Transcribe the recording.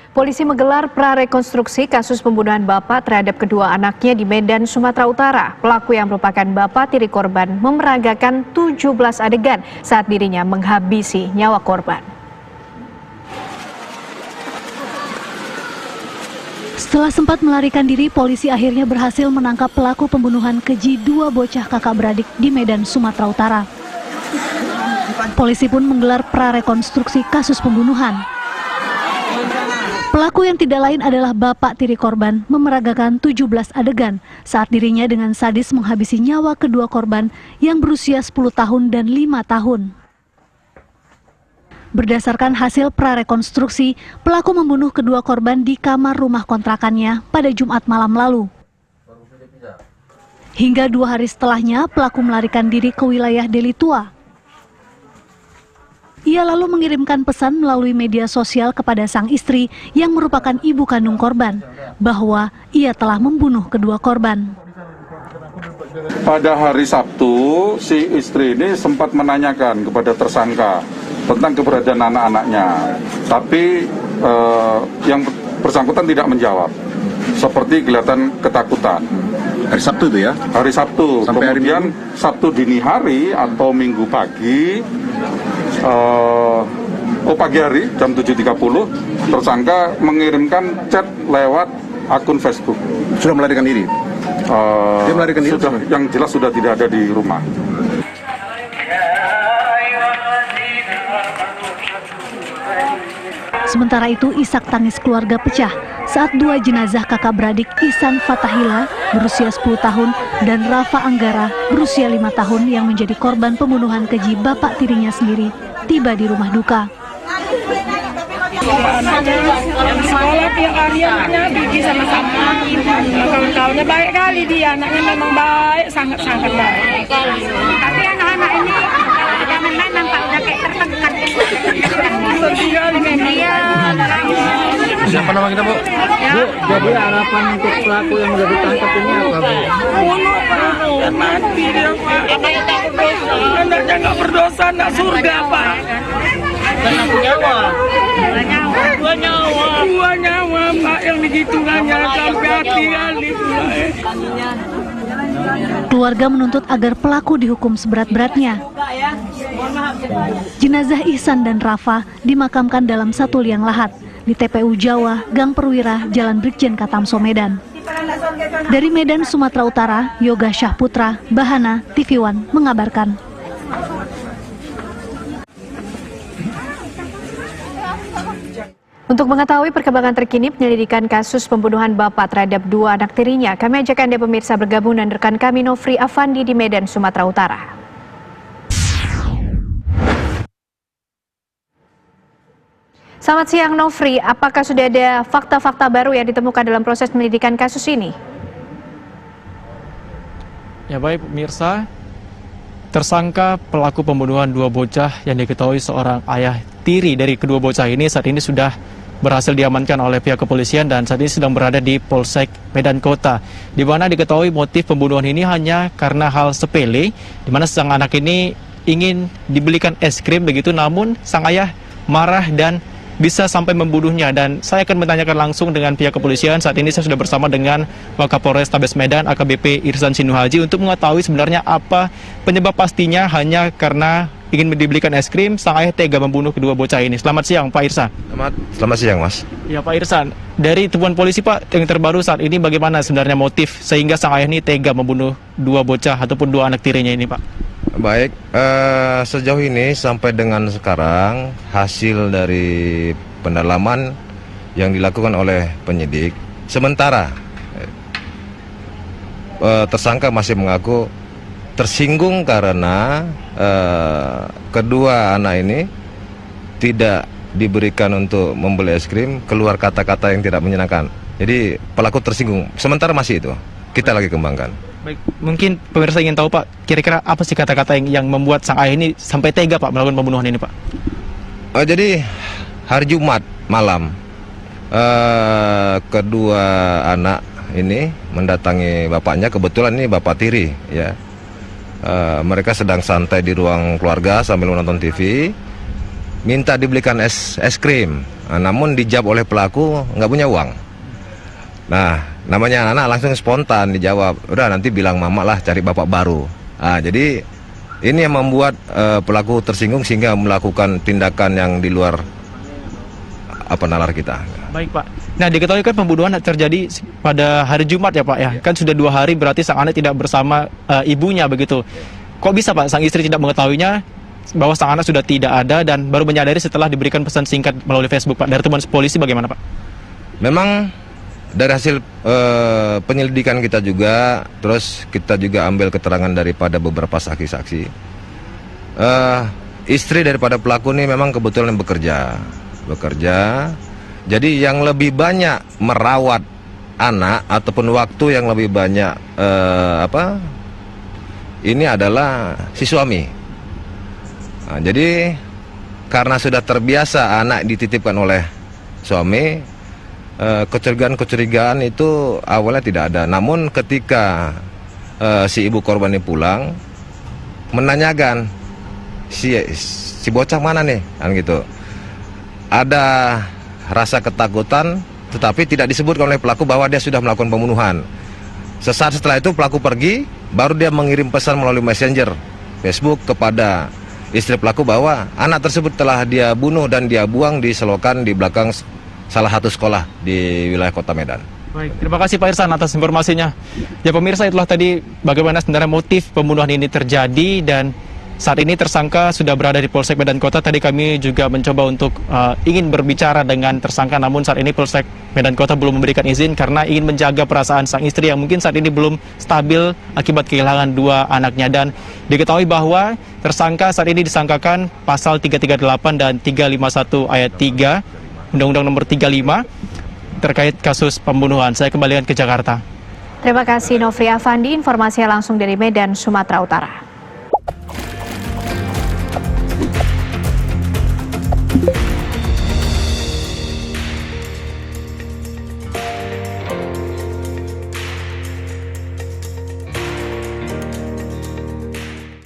Polisi menggelar prarekonstruksi kasus pembunuhan bapak terhadap kedua anaknya di Medan, Sumatera Utara. Pelaku yang merupakan bapak tiri korban memeragakan 17 adegan saat dirinya menghabisi nyawa korban. Setelah sempat melarikan diri, polisi akhirnya berhasil menangkap pelaku pembunuhan keji dua bocah kakak beradik di Medan, Sumatera Utara. Polisi pun menggelar prarekonstruksi kasus pembunuhan. Pelaku yang tidak lain adalah bapak tiri korban memeragakan 17 adegan saat dirinya dengan sadis menghabisi nyawa kedua korban yang berusia 10 tahun dan 5 tahun. Berdasarkan hasil prarekonstruksi, pelaku membunuh kedua korban di kamar rumah kontrakannya pada Jumat malam lalu. Hingga 2 hari setelahnya, pelaku melarikan diri ke wilayah Deli Tua. Ia lalu mengirimkan pesan melalui media sosial kepada sang istri yang merupakan ibu kandung korban bahwa ia telah membunuh kedua korban. Pada hari Sabtu, si istri ini sempat menanyakan kepada tersangka tentang keberadaan anak-anaknya, tapi yang bersangkutan tidak menjawab, seperti kelihatan ketakutan. Hari Sabtu itu ya? Hari Sabtu, sampai kemudian hari Sabtu dini hari atau Minggu pagi, pagi hari jam 7.30, tersangka mengirimkan chat lewat akun Facebook. Sudah melarikan diri? Dia melarikan diri? Sudah, yang jelas sudah tidak ada di rumah. Sementara itu, isak tangis keluarga pecah saat 2 jenazah kakak beradik Ihsan Fatahila berusia 10 tahun dan Rafa Anggara berusia 5 tahun yang menjadi korban pembunuhan keji bapak tirinya sendiri tiba di rumah duka. Anaknya yang sekolah tiap hari, anaknya pergi sama-sama. Kawan-kawannya baik kali dia, anaknya memang baik, sangat-sangat baik. Tapi anak-anak ini udah memang Pak udah kayak tertekan. Siapa nama kita, Bu? Bu, jadi harapan untuk pelaku yang sudah ditangkap ini apa, Bu? Bunuh, Pak. Mati dia, Pak. Anaknya nggak berdosa, nggak surga, Pak. Dua nyawa, Pak, yang dihitungannya sampai hati kali. Keluarga menuntut agar pelaku dihukum seberat-beratnya. Jenazah Ihsan dan Rafa dimakamkan dalam satu liang lahat di TPU Jawa, Gang Perwira, Jalan Brigjen Katamso, Medan. Dari Medan, Sumatera Utara, Yoga Syahputra, Bahana, TV One mengabarkan. Untuk mengetahui perkembangan terkini penyelidikan kasus pembunuhan bapak terhadap 2 anak tirinya, kami ajak Anda pemirsa bergabung dengan rekan kami Nofri Afandi di Medan, Sumatera Utara. Selamat siang Nofri, apakah sudah ada fakta-fakta baru yang ditemukan dalam proses penyelidikan kasus ini? Ya baik pemirsa, tersangka pelaku pembunuhan 2 bocah yang diketahui seorang ayah tiri dari kedua bocah ini saat ini sudah berhasil diamankan oleh pihak kepolisian dan saat ini sedang berada di Polsek Medan Kota, di mana diketahui motif pembunuhan ini hanya karena hal sepele, di mana sang anak ini ingin dibelikan es krim begitu, namun sang ayah marah dan bisa sampai membunuhnya. Dan saya akan menanyakan langsung dengan pihak kepolisian. Saat ini saya sudah bersama dengan Wakapolres Tabes Medan AKBP Irsan Sinuhaji untuk mengetahui sebenarnya apa penyebab pastinya hanya karena ingin dibelikan es krim sang ayah tega membunuh kedua bocah ini. Selamat siang Pak Irsan. Selamat siang, Mas. Ya Pak Irsan, dari temuan polisi Pak yang terbaru saat ini bagaimana sebenarnya motif sehingga sang ayah ini tega membunuh 2 bocah ataupun 2 anak tirinya ini Pak? Baik, sejauh ini sampai dengan sekarang hasil dari pendalaman yang dilakukan oleh penyidik, sementara tersangka masih mengaku tersinggung karena kedua anak ini tidak diberikan untuk membeli es krim, keluar kata-kata yang tidak menyenangkan. Jadi pelaku tersinggung, sementara masih itu, kita lagi kembangkan. Baik, mungkin pemirsa ingin tahu Pak, kira-kira apa sih kata-kata yang membuat sang ayah ini sampai tega Pak melakukan pembunuhan ini Pak? Jadi hari Jumat malam kedua anak ini mendatangi bapaknya, kebetulan ini bapak tiri ya. Mereka sedang santai di ruang keluarga sambil menonton TV, minta dibelikan es krim. namun dijawab oleh pelaku nggak punya uang. Nah, namanya anak langsung spontan dijawab, udah nanti bilang mama lah cari bapak baru. Nah, jadi ini yang membuat pelaku tersinggung sehingga melakukan tindakan yang di luar nalar kita. Baik Pak. Nah diketahui kan pembunuhan terjadi pada hari Jumat ya Pak ya. Kan sudah 2 hari berarti sang anak tidak bersama ibunya begitu. Kok bisa Pak sang istri tidak mengetahuinya bahwa sang anak sudah tidak ada dan baru menyadari setelah diberikan pesan singkat melalui Facebook Pak. Dari teman polisi bagaimana Pak? Memang dari hasil penyelidikan kita juga, terus kita juga ambil keterangan daripada beberapa saksi-saksi. Istri daripada pelaku ini memang kebetulan bekerja. Jadi yang lebih banyak merawat anak ataupun waktu yang lebih banyak ini adalah si suami. Nah, jadi karena sudah terbiasa anak dititipkan oleh suami, kecurigaan itu awalnya tidak ada. Namun ketika si ibu korban ini pulang, menanyakan si bocah mana nih, kan gitu. Ada rasa ketakutan, tetapi tidak disebutkan oleh pelaku bahwa dia sudah melakukan pembunuhan. Sesaat setelah itu pelaku pergi, baru dia mengirim pesan melalui messenger Facebook kepada istri pelaku bahwa anak tersebut telah dia bunuh dan dia buang di selokan di belakang salah satu sekolah di wilayah Kota Medan. Baik, terima kasih Pak Irsan atas informasinya. Ya pemirsa, itulah tadi bagaimana sebenarnya motif pembunuhan ini terjadi dan saat ini tersangka sudah berada di Polsek Medan Kota. Tadi kami juga mencoba untuk ingin berbicara dengan tersangka, namun saat ini Polsek Medan Kota belum memberikan izin karena ingin menjaga perasaan sang istri yang mungkin saat ini belum stabil akibat kehilangan 2 anaknya. Dan diketahui bahwa tersangka saat ini disangkakan pasal 338 dan 351 ayat 3 Undang-Undang Nomor 35 terkait kasus pembunuhan. Saya kembalikan ke Jakarta. Terima kasih Nofri Afandi, informasinya langsung dari Medan, Sumatera Utara.